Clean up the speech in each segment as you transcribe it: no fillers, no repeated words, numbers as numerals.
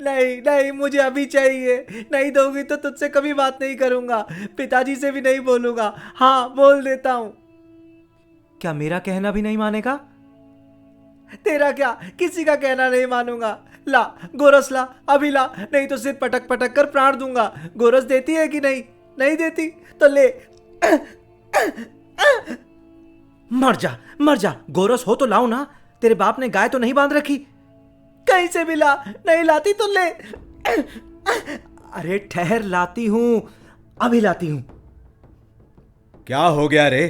नहीं नहीं, मुझे अभी चाहिए। नहीं दोगी तो तुझसे कभी बात नहीं करूंगा, पिताजी से भी नहीं बोलूंगा। हाँ बोल देता हूं। क्या मेरा कहना भी नहीं मानेगा? तेरा क्या, किसी का कहना नहीं मानूंगा। ला गोरस ला, अभी ला, नहीं तो सिर पटक पटक कर प्राण दूंगा। गोरस देती है कि नहीं? नहीं देती तो ले। मर जा मर जा, गोरस हो तो लाओ ना। तेरे बाप ने गाय तो नहीं बांध रखी? कहीं से भी ला, नहीं लाती तो ले। अरे ठहर, लाती हूं, अभी लाती हूं। क्या हो गया रे?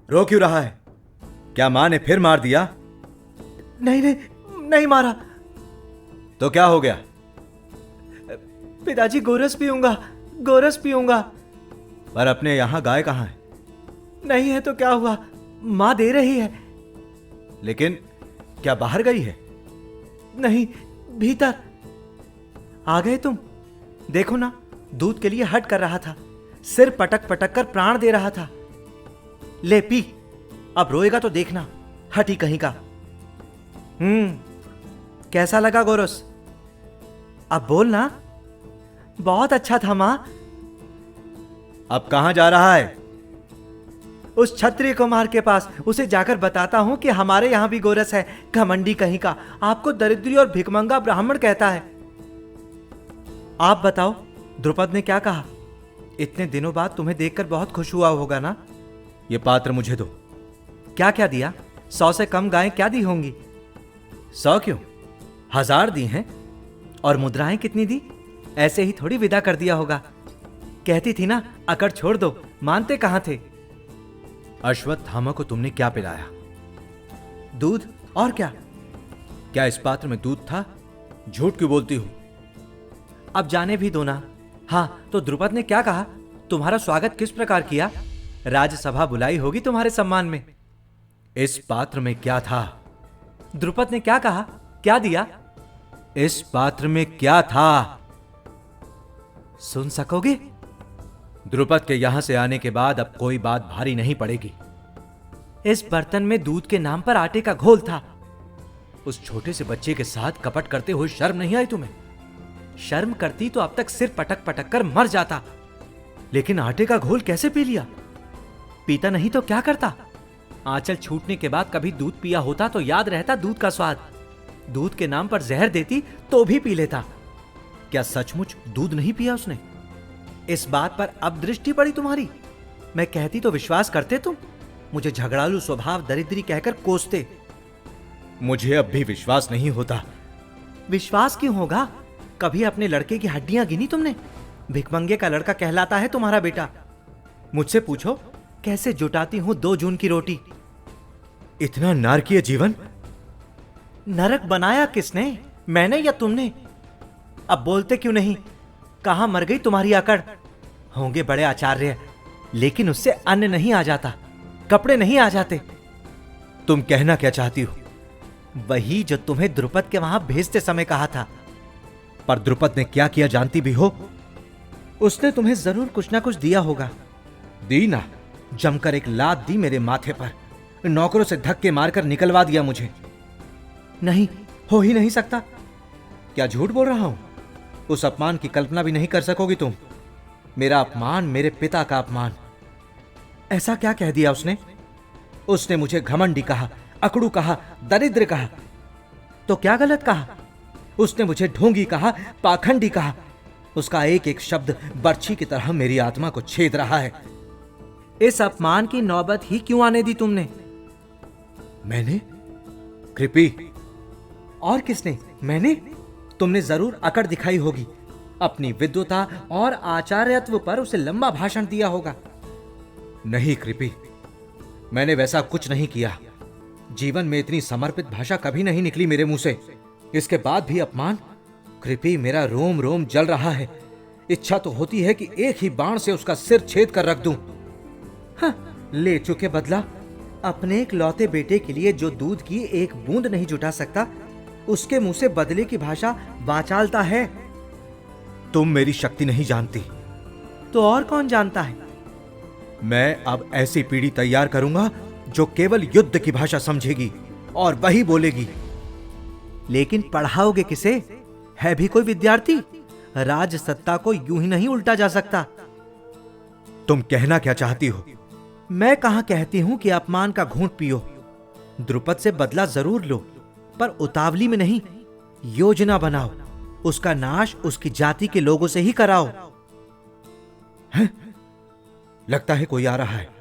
रो क्यों रहा है? क्या मां ने फिर मार दिया? नहीं नहीं, नहीं मारा। तो क्या हो गया? पिताजी गोरस पीऊंगा, गोरस पीऊंगा। पर अपने यहां गाय कहां है? नहीं है तो क्या हुआ, मां दे रही है। लेकिन क्या बाहर गई है? नहीं, भीतर। आ गए तुम? देखो ना, दूध के लिए हट कर रहा था, सिर पटक पटक कर प्राण दे रहा था। ले पी, अब रोएगा तो देखना, हटी कहीं का। कैसा लगा गोरस? अब बोल ना। बहुत अच्छा था मां। अब कहां जा रहा है? उस क्षत्रिय कुमार के पास, उसे जाकर बताता हूं कि हमारे यहां भी गोरस है। घमंडी कहीं का, आपको दरिद्री और भिखमंगा ब्राह्मण कहता है। आप बताओ, द्रुपद ने क्या कहा? इतने दिनों बाद तुम्हें देखकर बहुत खुश हुआ होगा ना? यह पात्र मुझे दो। क्या क्या दिया? 100 से कम गायें क्या दी होंगी? 100 क्यों, 1000 दी हैं। और मुद्राएं कितनी दी? ऐसे ही थोड़ी विदा कर दिया होगा। कहती थी ना, अकड़ छोड़ दो, मानते कहां थे? अश्वत्थामा को तुमने क्या पिलाया? दूध, और क्या? क्या इस पात्र में दूध था? झूठ क्यों बोलती हो? अब जाने भी दो ना। हाँ, तो द्रुपद ने क्या कहा? तुम्हारा स्वागत किस प्रकार किया? राजसभा बुलाई होगी तुम्हारे सम्मान में। इस पात्र में क्या था? द्रुपद ने क्या कहा? क्या दिया? इस पात्र में क्या था? सुन सकोगे? द्रुपद के यहां से आने के बाद अब कोई बात भारी नहीं पड़ेगी। इस बर्तन में दूध के नाम पर आटे का घोल था। उस छोटे से बच्चे के साथ कपट करते हुए शर्म नहीं आई तुम्हें? शर्म करती तो अब तक सिर पटक पटक कर मर जाता। लेकिन आटे का घोल कैसे पी लिया? पीता नहीं तो क्या करता? आंचल छूटने के बाद कभी दूध पिया होता तो याद रहता दूध का स्वाद। दूध के नाम पर जहर देती तो भी पी लेता। क्या सचमुच दूध नहीं पिया उसने? इस बात पर अब दृष्टि पड़ी तुम्हारी? मैं कहती तो विश्वास करते तुम? मुझे झगड़ालू स्वभाव, दरिद्री कहकर कोसते। मुझे अब भी विश्वास नहीं होता। विश्वास क्यों होगा? कभी अपने लड़के की हड्डियां गिनी तुमने? भिखमंगे का लड़का कहलाता है तुम्हारा बेटा। मुझसे पूछो, कैसे जुटाती हूं 2 जून की रोटी। इतना नारकीय जीवन? नरक बनाया किसने, मैंने या तुमने? अब बोलते क्यों नहीं? कहां मर गई तुम्हारी अकड़? होंगे बड़े आचार्य, लेकिन उससे अन्न नहीं आ जाता, कपड़े नहीं आ जाते। तुम कहना क्या चाहती हो? वही जो तुम्हें द्रुपद के वहां भेजते समय कहा था। पर द्रुपद ने क्या किया जानती भी हो? उसने तुम्हें जरूर कुछ ना कुछ दिया होगा। दी ना, जमकर एक लात दी मेरे माथे पर, नौकरों से धक्के मारकर निकलवा दिया मुझे। नहीं, हो ही नहीं सकता। क्या झूठ बोल रहा हूं? उस अपमान की कल्पना भी नहीं कर सकोगी तुम। मेरा अपमान, मेरे पिता का अपमान। ऐसा क्या कह दिया उसने? उसने मुझे घमंडी कहा, अकड़ू कहा, दरिद्र कहा। तो क्या गलत कहा? उसने मुझे ढोंगी कहा, पाखंडी कहा। उसका एक एक शब्द बर्छी की तरह मेरी आत्मा को छेद रहा है। इस अपमान की नौबत ही क्यों आने दी तुमने? मैंने? कृपी। और किसने? मैंने? तुमने जरूर अकड़ दिखाई होगी, अपनी विद्वता और आचार्यत्व पर उसे लंबा भाषण दिया होगा। नहीं कृपी, मैंने वैसा कुछ नहीं किया। जीवन में इतनी समर्पित भाषा कभी नहीं निकली मेरे मुंह से। इसके बाद भी अपमान? कृपी, मेरा रोम रोम जल रहा है। इच्छा तो होती है कि एक ही बाण से उसका सिर छेद कर रख दूं। हाँ, ले चुके बदला। अपने एक लौते बेटे के लिए जो दूध की एक बूंद नहीं जुटा सकता, उसके मुंह से बदले की भाषा वाचालता है। तुम मेरी शक्ति नहीं जानती। तो और कौन जानता है? मैं अब ऐसी पीढ़ी तैयार करूंगा जो केवल युद्ध की भाषा समझेगी और वही बोलेगी। लेकिन पढ़ाओगे किसे? है भी कोई विद्यार्थी? राज सत्ता को यूं ही नहीं उल्टा जा सकता। तुम कहना क्या चाहती हो? मैं कहां कहती हूं कि अपमान का घूंट पियो। द्रुपद से बदला जरूर लो, पर उतावली में नहीं। योजना बनाओ, उसका नाश उसकी जाति के लोगों से ही कराओ। लगता है कोई आ रहा है।